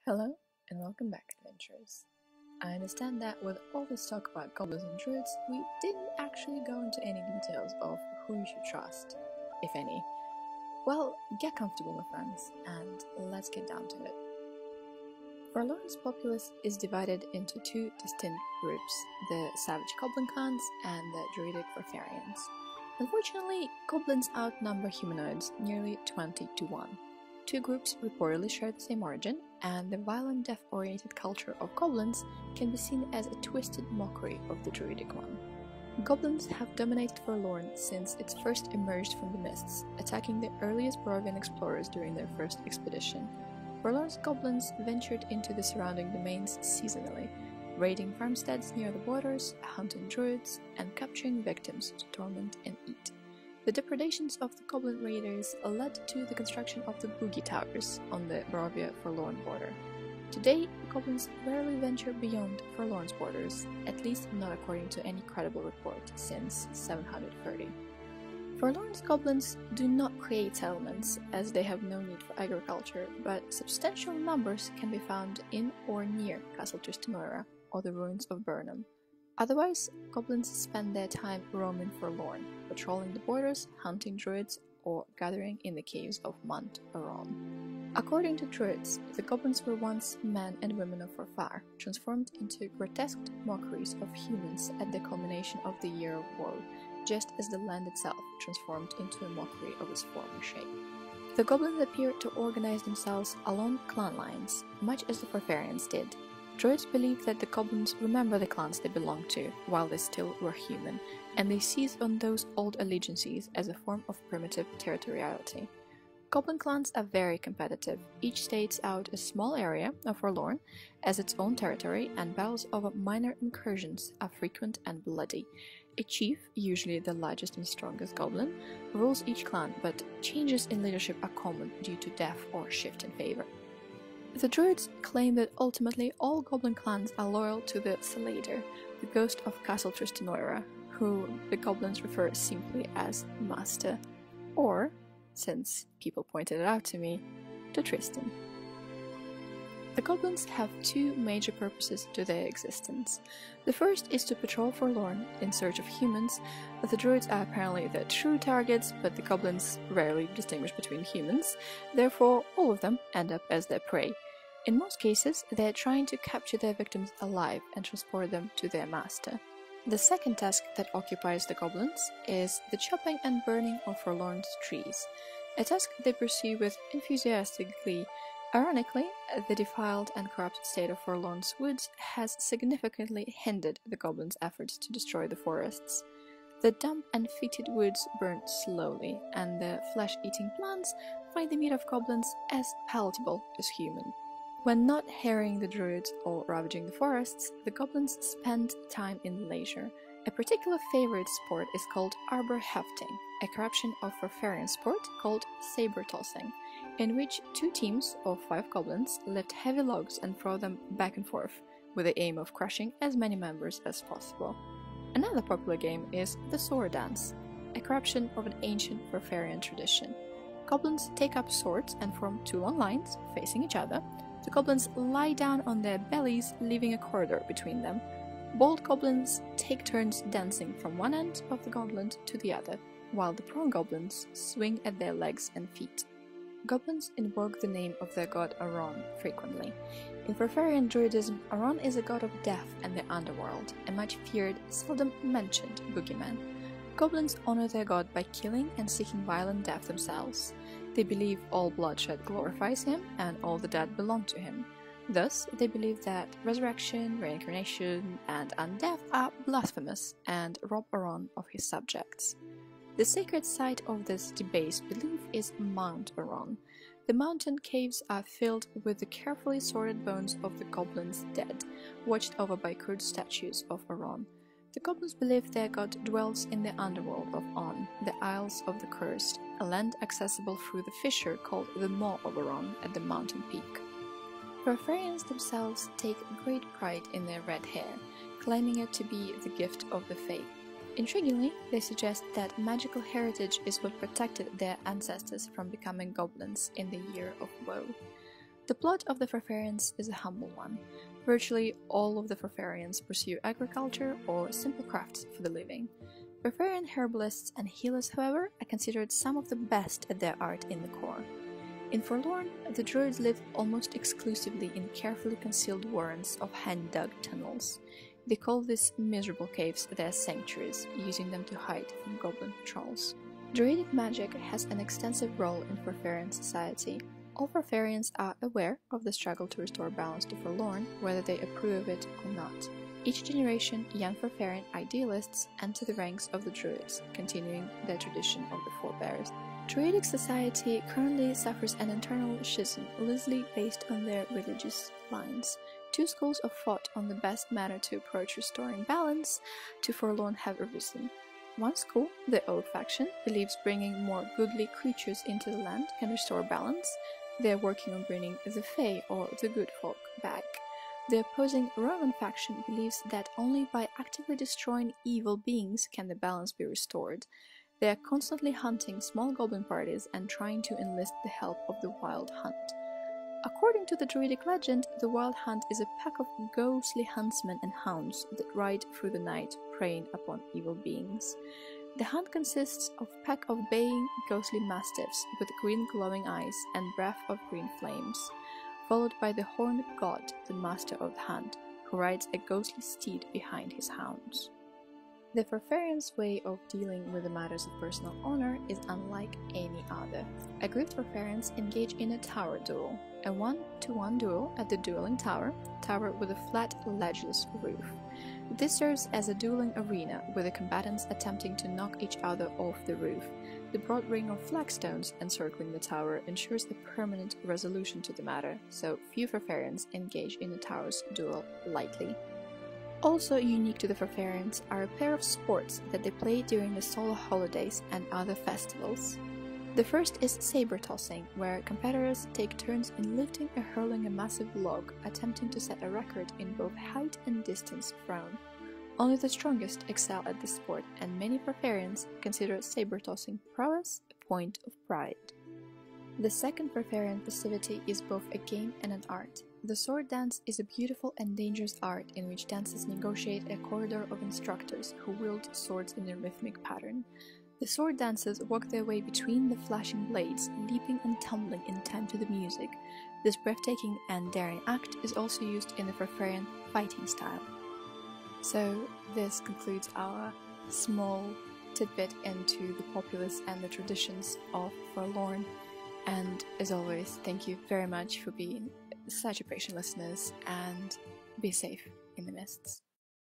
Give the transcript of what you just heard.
Hello and welcome back, adventurers. I understand that with all this talk about goblins and druids, we didn't actually go into any details of who you should trust, if any. Well, get comfortable, my friends, and let's get down to it. Forlorn Populace is divided into two distinct groups, the savage goblin clans and the druidic Forfarians. Unfortunately, goblins outnumber humanoids nearly 20 to 1. Two groups reportedly share the same origin, and the violent death-oriented culture of goblins can be seen as a twisted mockery of the druidic one. Goblins have dominated Forlorn since it first emerged from the mists, attacking the earliest Barovian explorers during their first expedition. Forlorn's goblins ventured into the surrounding domains seasonally, raiding farmsteads near the borders, hunting druids, and capturing victims to torment and eat. The depredations of the goblin raiders led to the construction of the Boogie Towers on the Barovia-Forlorn border. Today, goblins rarely venture beyond Forlorn's borders, at least not according to any credible report since 730. Forlorn's goblins do not create settlements, as they have no need for agriculture, but substantial numbers can be found in or near Castle Tristan or the ruins of Burnham. Otherwise, goblins spend their time roaming Forlorn, patrolling the borders, hunting druids, or gathering in the caves of Mount Aron. According to druids, the goblins were once men and women of Forfar, transformed into grotesque mockeries of humans at the culmination of the Year of Woe, just as the land itself transformed into a mockery of its former shape. The goblins appear to organize themselves along clan lines, much as the Forfarians did. Druids believe that the goblins remember the clans they belonged to while they still were human, and they seize on those old allegiances as a form of primitive territoriality. Goblin clans are very competitive. Each states out a small area of Forlorn as its own territory, and battles over minor incursions are frequent and bloody. A chief, usually the largest and strongest goblin, rules each clan, but changes in leadership are common due to death or shift in favor. The druids claim that ultimately all goblin clans are loyal to the Salader, the ghost of Castle Tristan, who the goblins refer simply as Master, or, since people pointed it out to me, to Tristan. The goblins have two major purposes to their existence. The first is to patrol Forlorn in search of humans. The druids are apparently their true targets, but the goblins rarely distinguish between humans, therefore all of them end up as their prey. In most cases, they are trying to capture their victims alive and transport them to their master. The second task that occupies the goblins is the chopping and burning of Forlorn's trees, a task they pursue with enthusiastic glee. Ironically, the defiled and corrupted state of Forlorn's woods has significantly hindered the goblins' efforts to destroy the forests. The damp and fetid woods burn slowly, and the flesh-eating plants find the meat of goblins as palatable as human. When not harrying the druids or ravaging the forests, the goblins spend time in leisure. A particular favorite sport is called arbor hefting, a corruption of Forfarian sport called saber tossing, in which two teams of 5 goblins lift heavy logs and throw them back and forth, with the aim of crushing as many members as possible. Another popular game is the sword dance, a corruption of an ancient Forfarian tradition. Goblins take up swords and form 2 long lines, facing each other. The goblins lie down on their bellies, leaving a corridor between them. Bold goblins take turns dancing from one end of the gauntlet to the other, while the prone goblins swing at their legs and feet. Goblins invoke the name of their god Aron frequently. In Forfarian druidism, Aron is a god of death and the underworld, a much feared, seldom mentioned boogeyman. Goblins honor their god by killing and seeking violent death themselves. They believe all bloodshed glorifies him and all the dead belong to him. Thus, they believe that resurrection, reincarnation, and undeath are blasphemous and rob Aron of his subjects. The sacred site of this debased belief is Mount Aron. The mountain caves are filled with the carefully sorted bones of the goblins' dead, watched over by crude statues of Aron. The goblins believe their god dwells in the underworld of On, the Isles of the Cursed, a land accessible through the fissure called the Maw of Aron at the mountain peak. Forfarians themselves take great pride in their red hair, claiming it to be the gift of the faith. Intriguingly, they suggest that magical heritage is what protected their ancestors from becoming goblins in the Year of Woe. The plot of the Farfarians is a humble one. Virtually all of the Farfarians pursue agriculture or simple crafts for the living. Farfarian herbalists and healers, however, are considered some of the best at their art in the core. In Forlorn, the druids live almost exclusively in carefully concealed warrens of hand-dug tunnels. They call these miserable caves their sanctuaries, using them to hide from goblin patrols. Druidic magic has an extensive role in Farfarian society. All Farfarians are aware of the struggle to restore balance to Forlorn, whether they approve of it or not. Each generation, young Farfarian idealists enter the ranks of the druids, continuing their tradition of the forebears. Druidic society currently suffers an internal schism, loosely based on their religious lines. Two schools of thought on the best manner to approach restoring balance to Forlorn have arisen. One school, the Oak faction, believes bringing more goodly creatures into the land can restore balance. They are working on bringing the Fae, or the good folk, back. The opposing Roman faction believes that only by actively destroying evil beings can the balance be restored. They are constantly hunting small goblin parties and trying to enlist the help of the Wild Hunt. According to the Druidic legend, the Wild Hunt is a pack of ghostly huntsmen and hounds that ride through the night, preying upon evil beings. The hunt consists of a pack of baying, ghostly mastiffs with green glowing eyes and breath of green flames, followed by the horned god, the master of the hunt, who rides a ghostly steed behind his hounds. The Farfarians' way of dealing with the matters of personal honor is unlike any other. Agreed Farfarians engage in a tower duel, a one-to-one duel at the dueling tower with a flat, ledgeless roof. This serves as a dueling arena, with the combatants attempting to knock each other off the roof. The broad ring of flagstones encircling the tower ensures a permanent resolution to the matter, so few Farfarians engage in the tower's duel lightly. Also unique to the Farfarians are a pair of sports that they play during the solar holidays and other festivals. The first is saber tossing, where competitors take turns in lifting or hurling a massive log, attempting to set a record in both height and distance thrown. Only the strongest excel at this sport, and many Farfarians consider saber tossing prowess a point of pride. The second Farfarian festivity is both a game and an art. The sword dance is a beautiful and dangerous art in which dancers negotiate a corridor of instructors who wield swords in a rhythmic pattern. The sword dancers work their way between the flashing blades, leaping and tumbling in time to the music. This breathtaking and daring act is also used in the Farfarian fighting style. So this concludes our small tidbit into the populace and the traditions of Forlorn. And as always, thank you very much for being such a patient listeners, and be safe in the mists.